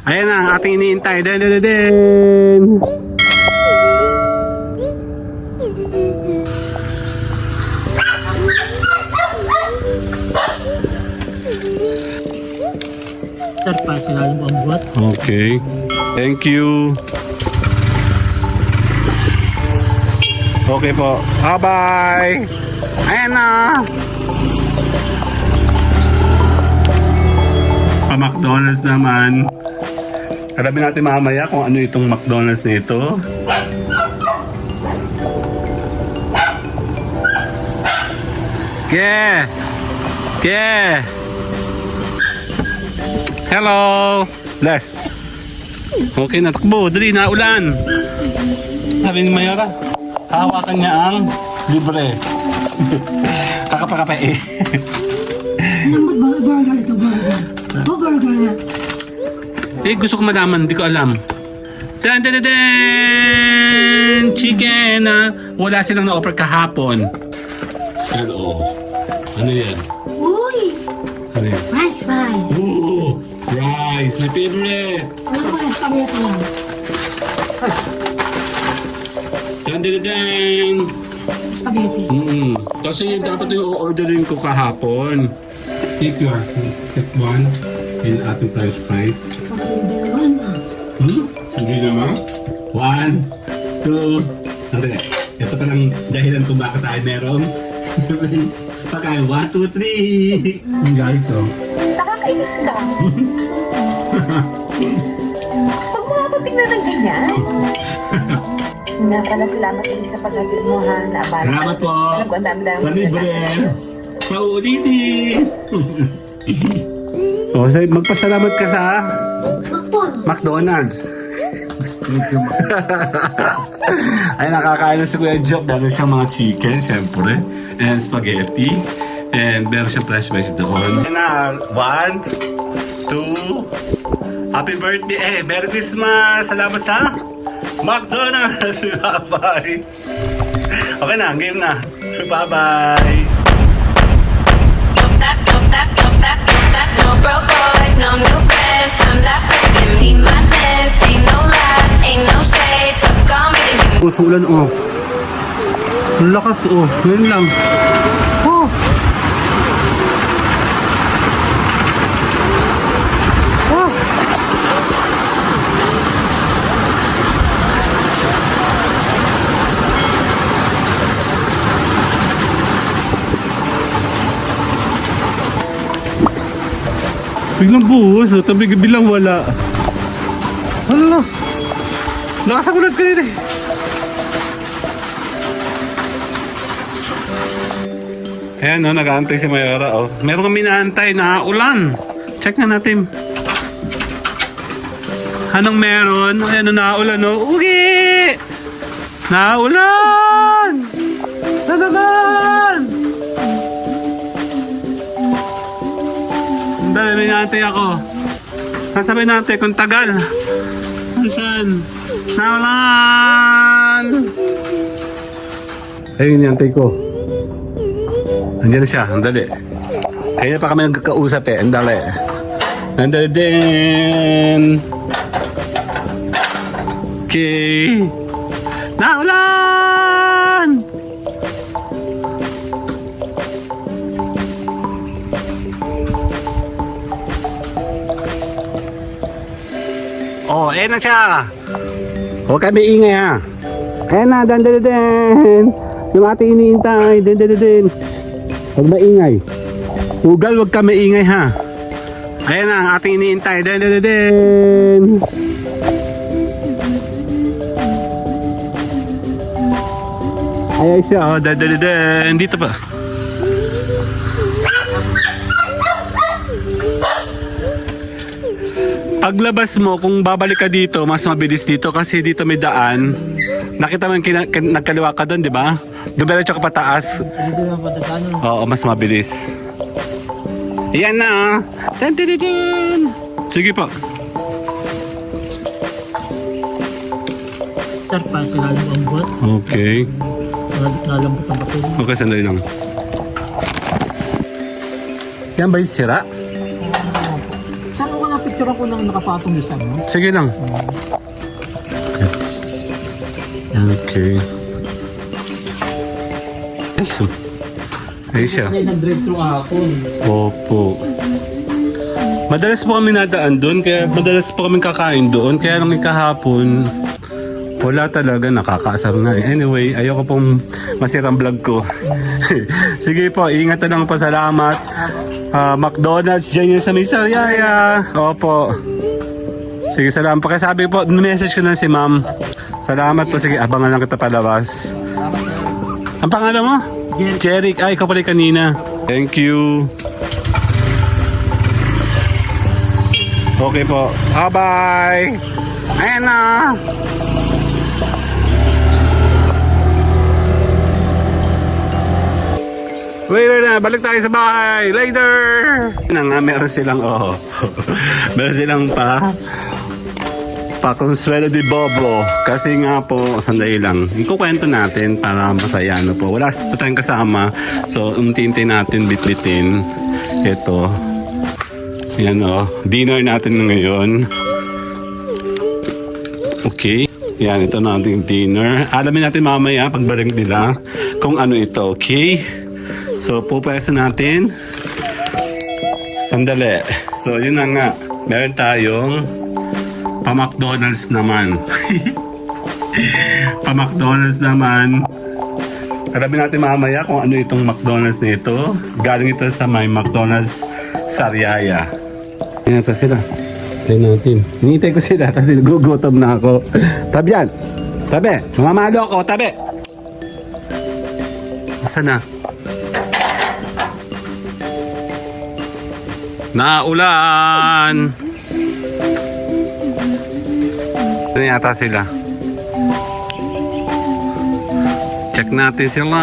Ayan na ang ating iniintay. Den. Sir, para sa lalim ang buhat. Okay. Thank you. Okay po. Bye-bye. Ayan na. Pa-McDonald's naman. Alamin natin mamaya kung ano itong McDonald's na ito. Yeah. Yeah. Hello. Les. Okay na, takbo. Dali na, ulan. Sabi ni Mayora, hawakan niya ang libre. Kakapa-kapa eh. Alam mo, burger ito, burger. Oh, burger nga. Eh, gusto ko malaman, di ko alam. Dan dan dan dan! Chicken na wala silang na-offer kahapon. Oh. Ano yan? Uy! Ano yan? French fries. Ooh! Rice! My favorite! Wala ko yung spaghetti lang. Dan dan dan dan! Spaghetti. Kasi dapat yung orderin ko kahapon. Take one and ating French fries. Okay, dalawan ah. Hindi naman. 1, 2, Andre, ito pa lang dahilan kung bakit tayo meron. Pagkain, 1, 2, 3. Ang galit to. Nakakainis ka. Huwag mo ako tingnan ng ganyan. Nga pala, salamat din sa paghatid mo ha, na abala. Salamat po. Alam ko, ang dami-dami Sa mo libre. na- Sa ulitin. O, magpasalamat ka sa McDonald's. Ay, nakakain na si Kuya Job. Meron siyang mga chicken, syempre. And spaghetti. And meron siyang fresh veg doon. And na, 1, 2. Happy birthday. Merry Christmas. Salamat sa McDonald's. Bye-bye. Okay na, game na. Bye-bye. No broke boys, no new friends. I'm that bitch, give me my tens. Ain't no lie, ain't no shade. Fuck on me, then you Usulan oh. Ang lakas oh. Ngayon lang. Oh. Oh. Biglang buhos, oh. Tabi bilang wala. Hala. Nakasagulat ka rin eh. Ayan o, nag-aantay si Mayora o. Meron kami naantay na ulan. Check na natin. Anong meron? Ayan o, naulan o. Ugi! Naulan! Nadagan! Dali, may naantay ako. Sasabihin natin kung tagal. Saan? Naulan! Ayun yung antay ko. Andiyan na siya, andali. Kaya pa kami nagkakausap eh, andali. Andali din. Okay. Naulan! Oh, ayan na siya. Huwag kami ingay ha. Ayan na, dandadadin. Yung ating iniintay, dandadadin. Huwag maingay. Hugal, huwag ka maingay ha. Ayan na, ang ating iniintay, dandadadin. Ayan siya, oh, dandadadin. Dito pa. Paglabas mo, kung babalik ka dito, mas mabilis dito kasi dito may daan. Nakita mo yung nagkaliwa ka doon, di ba? Dumiretso ka pataas. Dito lang patagano. Oo, mas mabilis. Ayan na, ah. Tan, tan, tan, tan. Sige po. Sir, para sa lalim ang buhat. Okay. Nalambot ang bato. Okay, sandali lang. Yan ba yung sira? Saan ko nga picture picture ko nang nakapatong doon sa ano. Sige lang. Okay. Ay, ay siya. Ay, nag-drive-thru kahapon. Opo. Madalas po kami nadaan doon, kaya madalas po kami kakain doon. Kaya nung kahapon, wala talaga, nakakaasar na. Anyway, ayoko pong masirang vlog ko. Sige po, ingat na lang po, salamat. McDonald's dyan yun sa may Sariaya. Opo. Sige, salamat po. Kaya sabi po, message ko na si ma'am. Salamat po, sige, abangan lang kita palabas. Ang pangalan mo? Jeric. Ay, ikaw pala kanina. Thank you. Okay po. Bye-bye. Ayan na. Wait na. Balik tayo sa bahay. Later. Meron silang, meron silang Consuelo de Bobo. Kasi nga po, sandali lang. Ikukwento natin para masaya po. Wala tayong kasama. So, unti-unti natin bitbitin. Ito. Yan dinner natin ngayon. Okay. Yan, ito na ating dinner. Alamin natin mamaya pagbalik nila kung ano ito. Okay? So, pupwesto natin. Sandali. So, yun na nga. Meron tayong pa-McDonald's naman. Pa-McDonald's naman. Alamin natin mamaya kung ano itong McDonald's na ito. Galing ito sa may McDonald's Sariaya. Yan pa sila. Tayo natin. Hinihintay ko sila kasi nagugutom na ako. Tabi yan. Tabi. Mamamalo ako. Tabi. Asa na? Naulan. Ito yata sila. Check natin sila.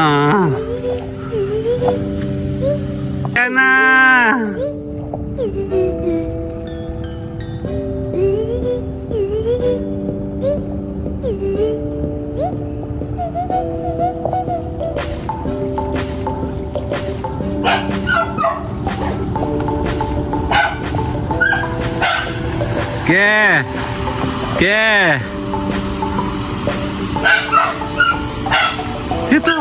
Yan na. Ke. Ito.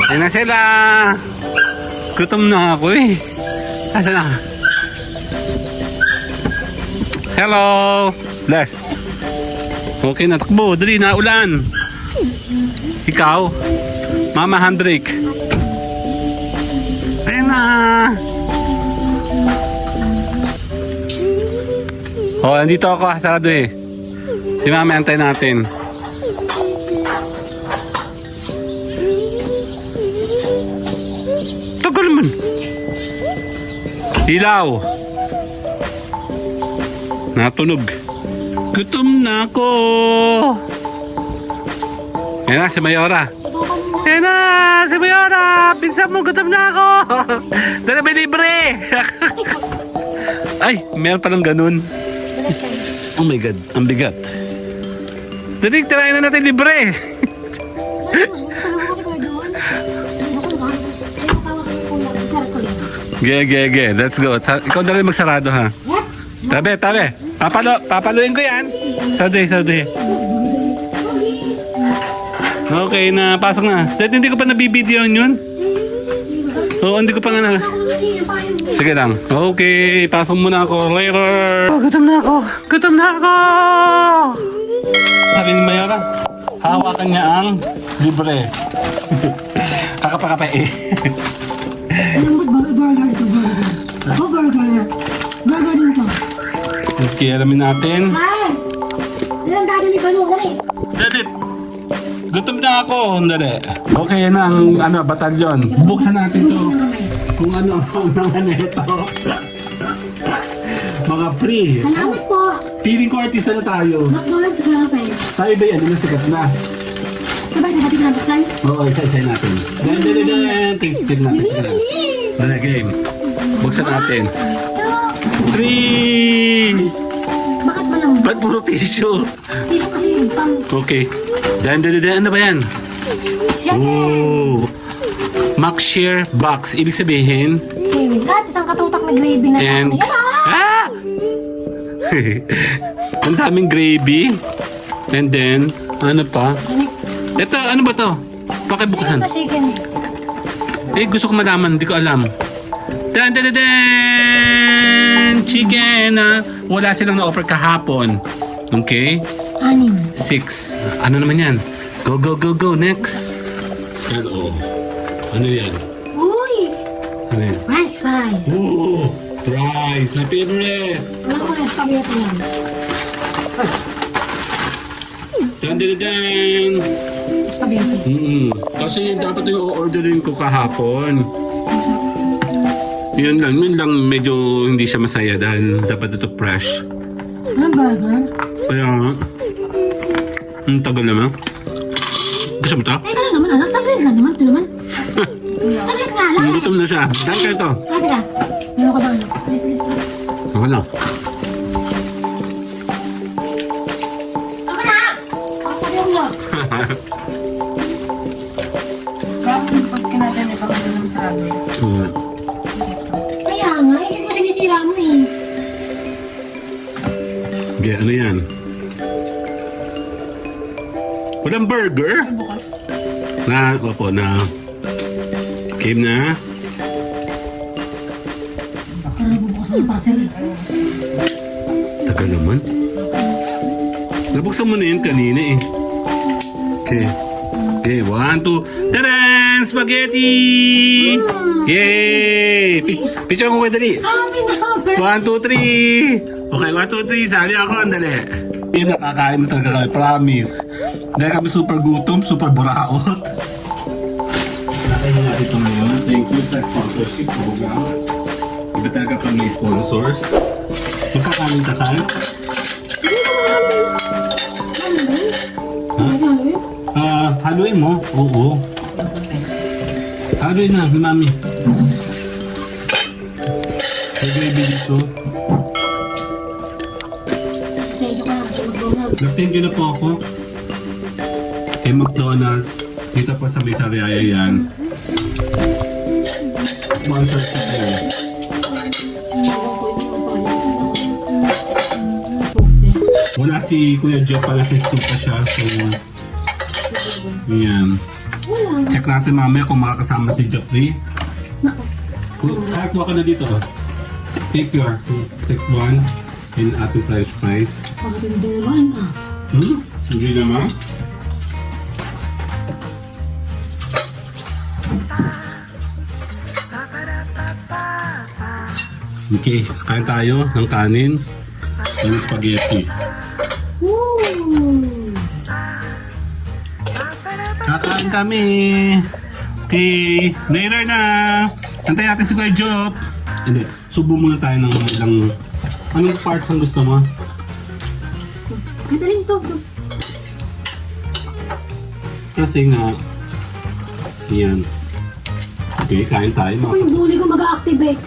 Yan na sila. Gutom na ako eh. Asa na? Hello. Bless. Okay na, takbo. Dali na, ulan. Ikaw? Mama handbrake. Ayan na. Oh, nandito ako, sarado eh. Si mama, antay natin. Tagal naman. Ilaw. Natunog. Gutom na ako. Ayan na, si Mayora. Ayan na, si Mayora. Pinsan mo, gutom na ako. Dala may libre. Ay, meron palang ganun. Oh my God, ang bigat. Dali, tirahin na natin libre. Ge. Let's go. Ikaw na rin magsarado ha. Tabi. Papaluin ko yan. Saudi. Okay na, pasok na. Dahil hindi ko pa nabibideo yun. Oo, hindi ko pa nga na. Sige lang. Okay, pasok muna ako. Later. Oh, gutom na ako. Sabi ni Mayora, hawakan niya ang libre. Kakapa eh. Burger ito, burger. Burger yan. Burger din to. Okay, alamin natin. Ay! Ilang dati ni Balo, dali. Dali. Gutom na ako. Dali. Okay, yan ang batalyon. Buksan natin to. Kung ano ang mga neto. Mga free. Salamat po. Feeling ko artista na tayo. McDonald's girlfriend. Tayo ba yan? Ano sikat na? Sabay sa batik na buksan? Oo, isa-isa natin. Check natin. Wala game. Buksan natin. 3! Bakit malambot? Ba't puro tissue? Tissue kasi pang... Okay. Ano ba yan? Oh. McShare box. Ibig sabihin, Lahat isang Walang katutak na gravy na. And, Yan ah! ah! Ang daming gravy. And then, ano pa? Next. Ito, ano ba to? Pakibukasan. Chicken. Eh, gusto ko malaman, hindi ko alam. Dan, dan, dan, dan! Chicken, ah. Wala silang na-offer kahapon. Okay? 6. 6. Ano naman yan? Go, go, go, go. Next. Scan all. Ano yan? Uy! Ano yan? French fries. Ooh! Fries! My favorite! Wala ko na spaghetti lang. Dan, dan, dan, dan! Spaghetti. Kasi dapat yung orderin ko kahapon. Yun lang medyo hindi siya masaya dahil dapat ito fresh. Burger? Kaya nga, ang tagal naman. Gusto mo ito? Eh, kala naman anak. Saglit lang naman. Ito naman. Saglit nga lang. Gutom na siya. Dahil ka ito. Kati ka. Meron ka bang? Please. Ako lang. Ako na! Ako yung lock. Bakit pag kinatan ay baka doon sarado? Kaya nga, hindi ko sinisira mo eh. Okay, ano yan? Walang burger? Opo, na. Game na. Kaya nabubukasan yung parcel eh. Tagal naman. Nabuksan mo na yun kanina eh. Okay. Okay, 1, 2. Tadaan! Spaghetti! Yay! Picture ko kayo dali. Happy number! 1, 2, 3! Okay, 1, 2, 3. Sali ako. Dali. Yung nakakain na talaga kami. Promise. Dahil kami super gutom, super buraot. Nakain natin ito ngayon. Thank you sa sponsorship program. Iba talaga pag may sponsors. Magkakain ka tayo? Haluin mo? Oo. Haluin na, mami. Pwede dito. Thank you ka lang sa McDonald's. Nag-thank you na po ako. Kay McDonald's. Dito po sa may Sariaya yan. Sponsorship yan. Wala si Kuya Joe pala sa school pa siya. So, yan. Wala. Check natin mamaya kung makakasama si Jeffrey. Kahit mo ka na dito. Oh. Take one and ating french fries. Bakit yung dalawan ah? Hindi naman. Okay, kain tayo ng kanin ng spaghetti. Woo! Kakain kami. Okay, later na. Antay natin si Kuya Job. Hindi, subo muna tayo ng ilang... Anong parts ang gusto mo? Kadaling to. Kasi nga... Yan. Okay, kain tayo. Ako yung bully ko mag-activate.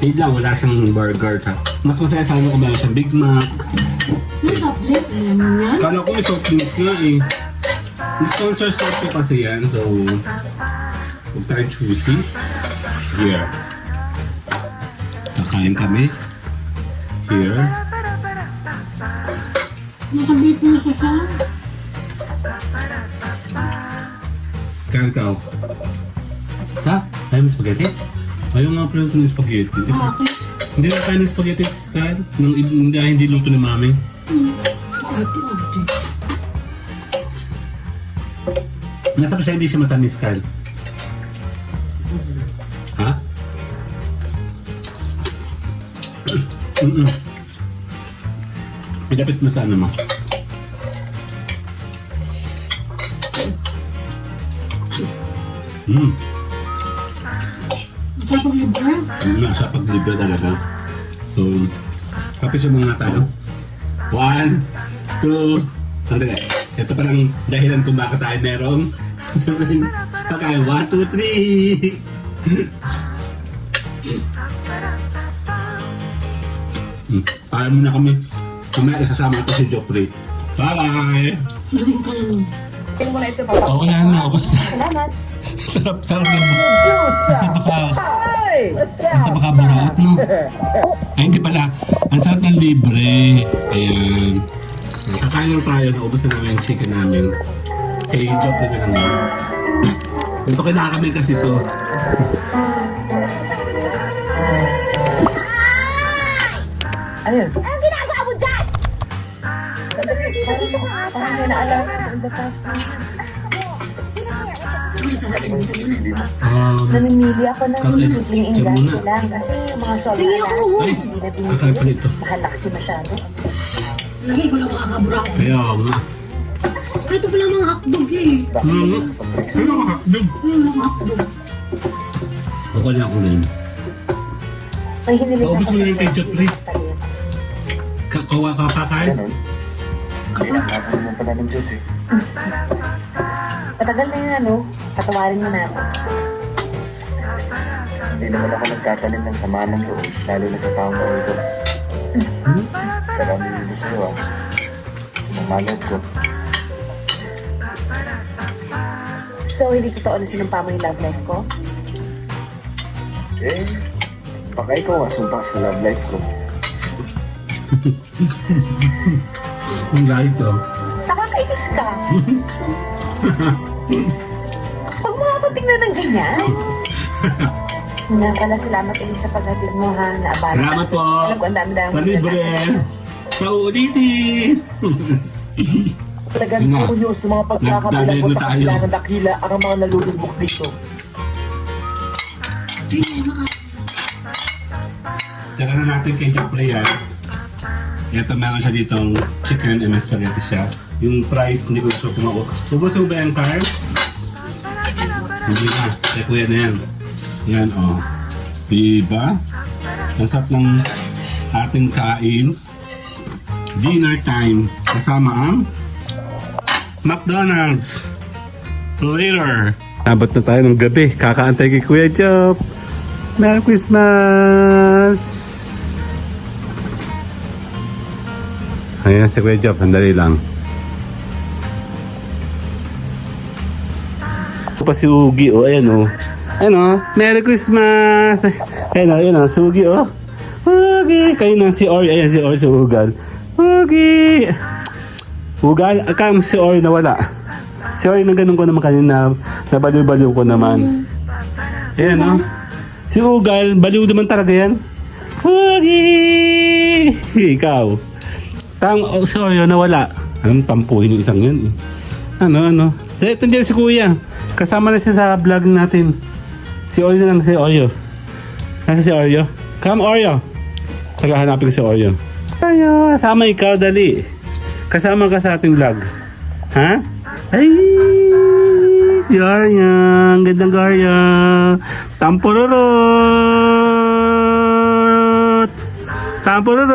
Wait lang, wala siyang burger ha. Mas masaya sana kung meron siyang Big Mac. Yung soft drinks, alam mo yan? Kala ko may soft drinks nga eh. Yung sponsor soft ko kasi yan, so... Huwag tayong choosy. Here. Kakain kami. Here. Nasa beef na siya. Kain ka. Ha? Ayaw mo spaghetti? Ayaw nga pala ito ng spaghetti. Di ba? Okay. Hindi na kain ng spaghetti, Kyle. Hindi luto ni mami. Ate. Nasa pa siya hindi siya matamis, Kyle. Ha? Pinapit mo sa ano mo? Sa pag-libre? Nasa pag-libre talaga. So, kapit siya mga tayo. 1, 2, sandali. Ito palang dahilan kung bakit tayo merong pagkain. 1, 2, 3. Kaya muna kami. Mamaya isasama ito si Joffrey. Bye-bye! Lasing ka na nun. Tingnan mo na ito, papa. Oh, wala na. Ubus na. Salamat. Sarap ng nasa baka buraot, no? Ay, hindi pala. Ang sarap ng libre. Ayan. Kakain lang tayo. Naubos na namin yung chicken namin. Kay Job na lang yun. Ito kinakabay kasi ito. Ano yun? Anong ginagawa mo dyan? Parang may naalala ko in the past. Namimili ako ng simpleng ingredients lang kasi yung mga solid Tingin ako, Ay, hindi na kakain pala binibili. ito. Mahal na kasi masyado. Lagi ko lang makakabrako. Kaya nga. Ito pala mga hotdog eh. Ano makakdog? Yung mga hotdog. Ako na ako na yun. May hinilig Paubos mo na yung ketchup, Ray. Kawa ka pa kain? Kailangan naman pala ng Diyos eh. Matagal na yun ano, patawarin mo na ako. Hindi naman ako nagtatanim ng sama ng loob, lalo na sa taong ko ito. Karami nito sa'yo ah. Mamalad ko. So, hindi totoo na sinumpa mo yung love life ko? Eh, baka ikaw ah, sumpa sa love life ko. Ang galit to. Nakakainis ka. Huwag mo ako tingnan ng ganyan. Nga pala, salamat ulit sa paghatid mo ha, naabala. Salamat po. Alam ko, ang dami-dami. Sa libre. Sa ulitin. Talagang Yun nga. kunyo sa mga pagkakabilang Nagdadayag ko na sa tayo. kabila ng dakila ang mga nalulubok dito. Tara na natin kay Jeffrey yan. Ito meron siya ditong chicken and spaghetti siya. Yung price, hindi ko na sure kung ako. Ubus mo ba yung car? Hindi na. Kaya kuya na yan. Yan o. Oh. Diba? Ang sarap ng ating kain. Dinner time. Kasama ang McDonald's. Later. Abot na tayo ng gabi. Kakaantay kay Kuya Job. Merry Christmas! Ayan si Kuya Job. Sandali lang. Ito pa si Ugi. O, ayan o. Ayan o. Merry Christmas! Ayan o. Ayan o. Si Ugi o. Ugi! Kayo na si Or. Ayan si Or. Si Ugal. Ugi! Ugal, akam si Or nawala. Si Or na ganun ko naman kanina, nabaliw-baliw ko naman. Ayan no? Si Ugal, baliw naman talaga yan. Ugi! Ikaw. Si Or yun nawala. Anong tampuhin yung isang yun eh. Ano? Ito dyan si Kuya. Kasama na siya sa vlog natin. Si Oreo lang, si Oreo. Nasa si Oreo? Come Oreo! Tagahanapin ko si Oreo. Oreo, kasama ikaw, dali. Kasama ka sa ating vlog. Ha? Ay! Si Oreo. Ang gandang Oreo. Tampururut! Tampururut!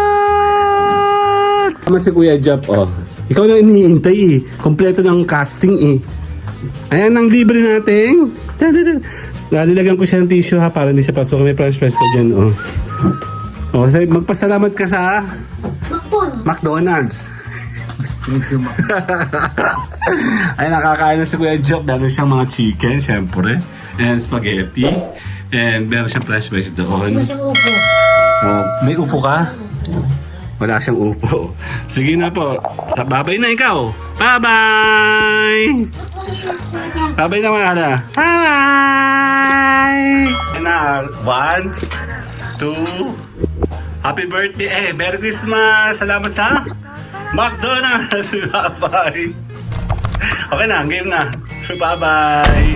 Tampururut! Sama si Kuya Job, oh. Ikaw na iniintay eh. Kompleto ng casting eh. Ayan ang libre natin. Nalilagyan ko siya ng tissue ha para hindi siya pasok. May french fries ko dyan, oh. Oh, so magpasalamat ka sa McDonald's. Ay, nakakain na si Kuya Job. Meron siyang mga chicken, syempre. And spaghetti. And meron siyang french fries doon. May siyang upo. Oh, may upo ka? Wala siyang upo. Sige na po. Babay na ikaw. Bye-bye! Babay na mga na. Bye-bye! Na, 1, 2, Happy birthday! Merry Christmas! Salamat sa McDonald's! Bye-bye! Okay na, game na. Bye-bye!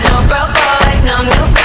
No broke boys, no new friends.